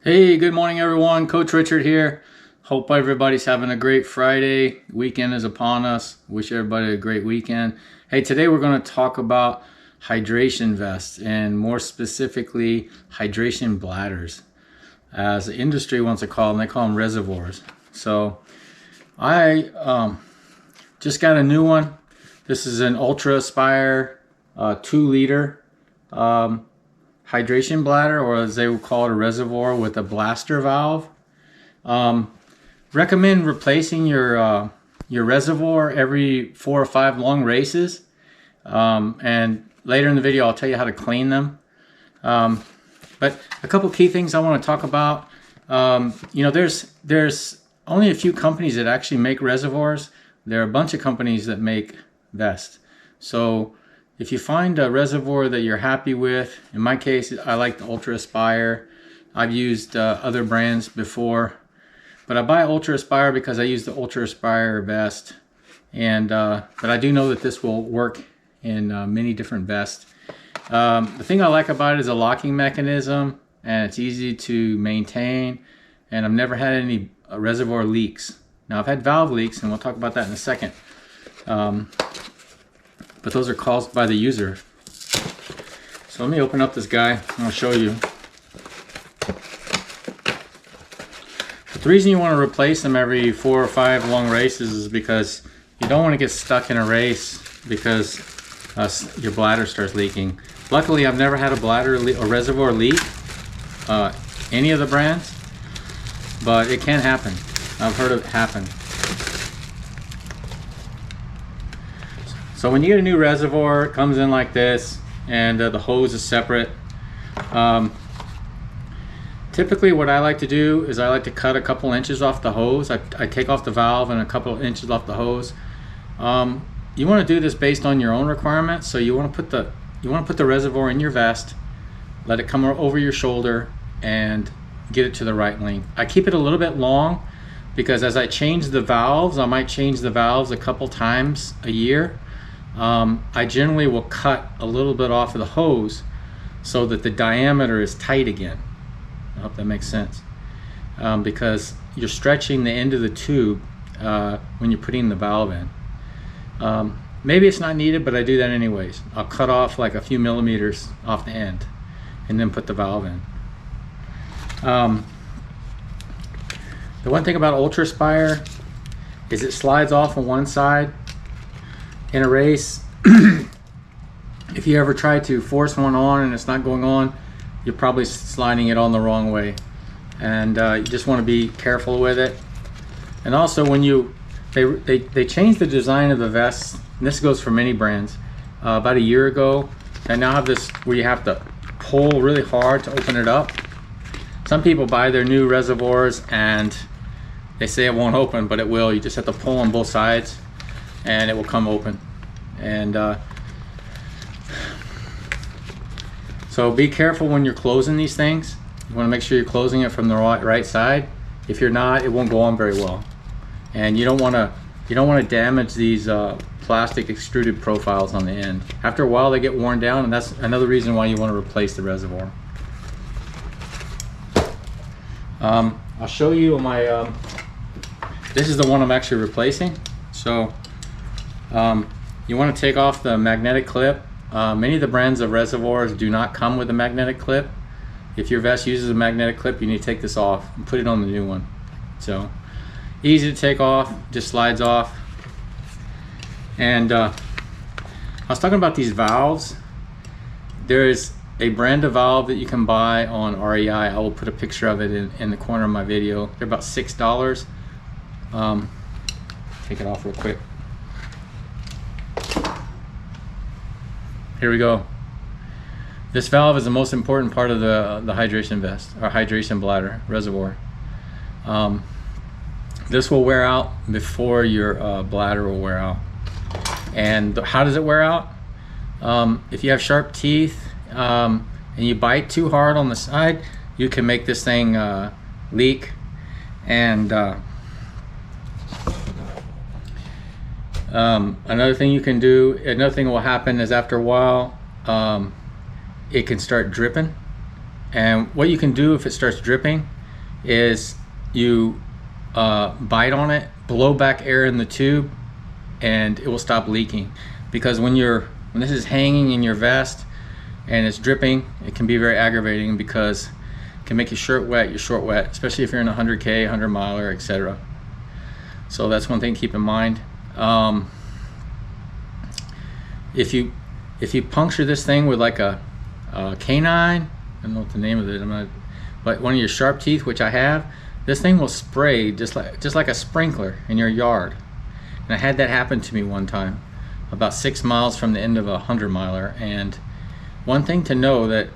Hey, good morning everyone. Coach Richard here. Hope everybody's having a great Friday. Weekend is upon us. Wish everybody a great weekend. Hey, today we're going to talk about hydration vests and more specifically hydration bladders. As the industry wants to call them, they call them reservoirs. So I just got a new one. This is an UltrAspire 2-liter hydration bladder, or as they would call it, a reservoir with a blaster valve. Recommend replacing your reservoir every 4 or 5 long races. And later in the video, I'll tell you how to clean them. But a couple key things I want to talk about. There's only a few companies that actually make reservoirs. There are a bunch of companies that make vests. So if you find a reservoir that you're happy with, in my case, I like the UltrAspire. I've used other brands before, but I buy UltrAspire because I use the UltrAspire vest. And but I do know that this will work in many different vests. The thing I like about it is a locking mechanism, and it's easy to maintain. And I've never had any reservoir leaks. Now I've had valve leaks, and we'll talk about that in a second. But those are caused by the user. So let me open up this guy and I'll show you. But the reason you want to replace them every 4 or 5 long races is because you don't want to get stuck in a race because your bladder starts leaking. Luckily, I've never had a reservoir leak, any of the brands, but it can happen. I've heard it happen. So when you get a new reservoir, it comes in like this, and the hose is separate. Typically what I like to do is I like to cut a couple inches off the hose. I take off the valve and a couple of inches off the hose. You want to do this based on your own requirements. So you want to put the reservoir in your vest, let it come over your shoulder, and get it to the right length. I keep it a little bit long because as I change the valves, I might change the valves a couple times a year. I generally will cut a little bit off of the hose so that the diameter is tight again. I hope that makes sense. Because you're stretching the end of the tube when you're putting the valve in. Maybe it's not needed, but I do that anyways. I'll cut off like a few millimeters off the end and then put the valve in. The one thing about UltrAspire is it slides off on one side. In a race, if you ever try to force one on and it's not going on, you're probably sliding it on the wrong way. And you just want to be careful with it. And also when they changed the design of the vests, and this goes for many brands, about a year ago. I now have this where you have to pull really hard to open it up. Some people buy their new reservoirs and they say it won't open, but it will. You just have to pull on both sides and it will come open. And so be careful when you're closing these things. You want to make sure you're closing it from the right side. If you're not, it won't go on very well. And you don't want to damage these plastic extruded profiles on the end. After a while they get worn down, and that's another reason why you want to replace the reservoir. I'll show you my this is the one I'm actually replacing. So you want to take off the magnetic clip. Many of the brands of reservoirs do not come with a magnetic clip. If your vest uses a magnetic clip, you need to take this off and put it on the new one. So easy to take off, just slides off. And I was talking about these valves. There is a brand of valve that you can buy on REI. I will put a picture of it in the corner of my video. They're about $6. Take it off real quick. Here we go. This valve is the most important part of the hydration vest, or hydration bladder reservoir. This will wear out before your bladder will wear out. And how does it wear out? If you have sharp teeth and you bite too hard on the side, you can make this thing leak. And another thing you can do, another thing will happen is after a while, it can start dripping. And what you can do if it starts dripping is you bite on it, blow back air in the tube, and it will stop leaking. Because when this is hanging in your vest and it's dripping, it can be very aggravating because it can make your short wet, especially if you're in a 100K, 100 miler, etc. So that's one thing to keep in mind. If you puncture this thing with like a canine, I don't know what the name of it, but one of your sharp teeth, which I have, this thing will spray just like a sprinkler in your yard. And I had that happen to me one time, about 6 miles from the end of a 100 miler. And one thing to know that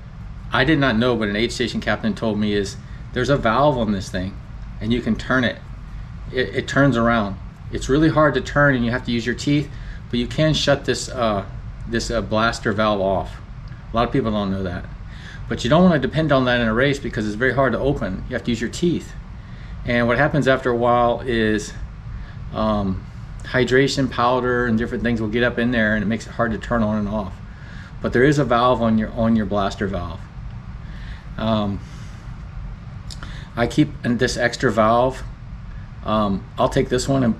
I did not know, but an aid station captain told me, is there's a valve on this thing, and you can turn it. It turns around. It's really hard to turn, and you have to use your teeth, but you can shut this blaster valve off. A lot of people don't know that. But you don't want to depend on that in a race because it's very hard to open. You have to use your teeth. And what happens after a while is hydration powder and different things will get up in there, and it makes it hard to turn on and off. But there is a valve on your blaster valve. I keep this extra valve. I'll take this one and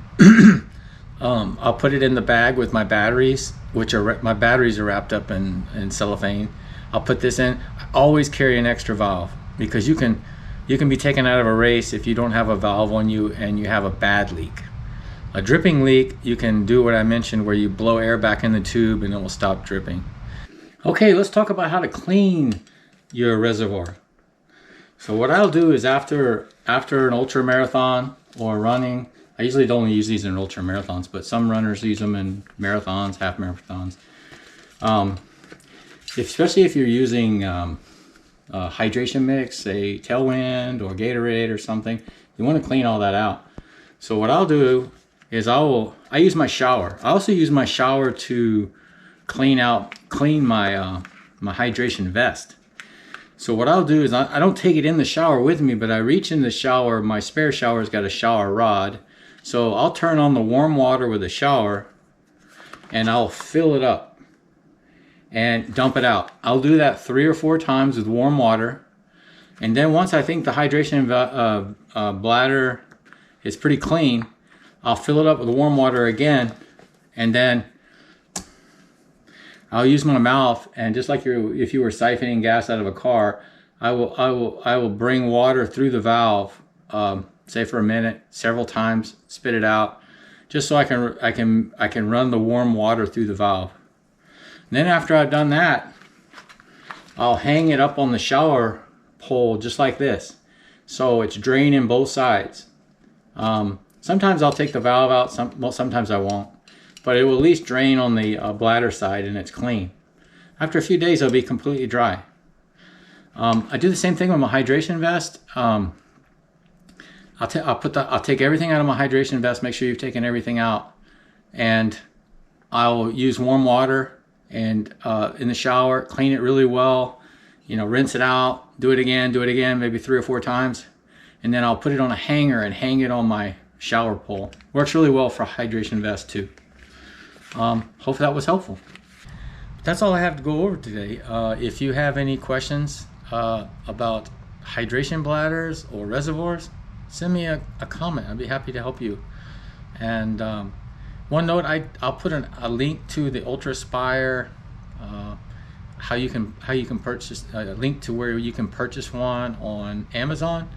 I'll put it in the bag with my batteries, my batteries are wrapped up in cellophane. I'll put this in. I always carry an extra valve because you can be taken out of a race if you don't have a valve on you and you have a bad leak. A dripping leak, you can do what I mentioned, where you blow air back in the tube and it will stop dripping. Okay, let's talk about how to clean your reservoir. So what I'll do is after an ultra marathon or running, I usually don't use these in ultra marathons, but some runners use them in marathons, half marathons. Especially if you're using a hydration mix, say Tailwind or Gatorade or something, you want to clean all that out. So what I'll do is I use my shower. I also use my shower to clean my my hydration vest. So what I'll do is I don't take it in the shower with me, but I reach in the shower. My spare shower's got a shower rod. So I'll turn on the warm water with the shower and I'll fill it up and dump it out. I'll do that 3 or 4 times with warm water. And then once I think the hydration bladder is pretty clean, I'll fill it up with warm water again, and then I'll use my mouth, and just like if you were siphoning gas out of a car, I will bring water through the valve, say for a minute, several times, spit it out, just so I can run the warm water through the valve. And then after I've done that, I'll hang it up on the shower pole just like this, so it's draining both sides. Sometimes I'll take the valve out, sometimes I won't, but it will at least drain on the bladder side and it's clean. After a few days, it'll be completely dry. I do the same thing with my hydration vest. I'll take everything out of my hydration vest. Make sure you've taken everything out, and I'll use warm water and in the shower, clean it really well. Rinse it out, do it again, maybe 3 or 4 times, and then I'll put it on a hanger and hang it on my shower pole. Works really well for hydration vest too. Hopefully that was helpful. That's all I have to go over today. If you have any questions about hydration bladders or reservoirs, send me a comment. I'd be happy to help you. And one note, I'll put a link to the UltrAspire, how you can purchase, a link to where you can purchase one on Amazon.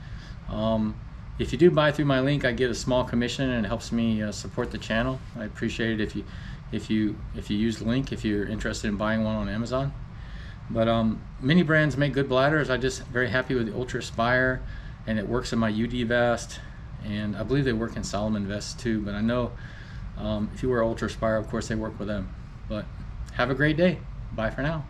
If you do buy through my link, I get a small commission, and it helps me support the channel. I appreciate it if you use the link if you're interested in buying one on Amazon. But many brands make good bladders. I'm just very happy with the UltrAspire, and it works in my UD vest, and I believe they work in Salomon vests too. But I know if you wear UltrAspire, of course they work with them. But have a great day. Bye for now.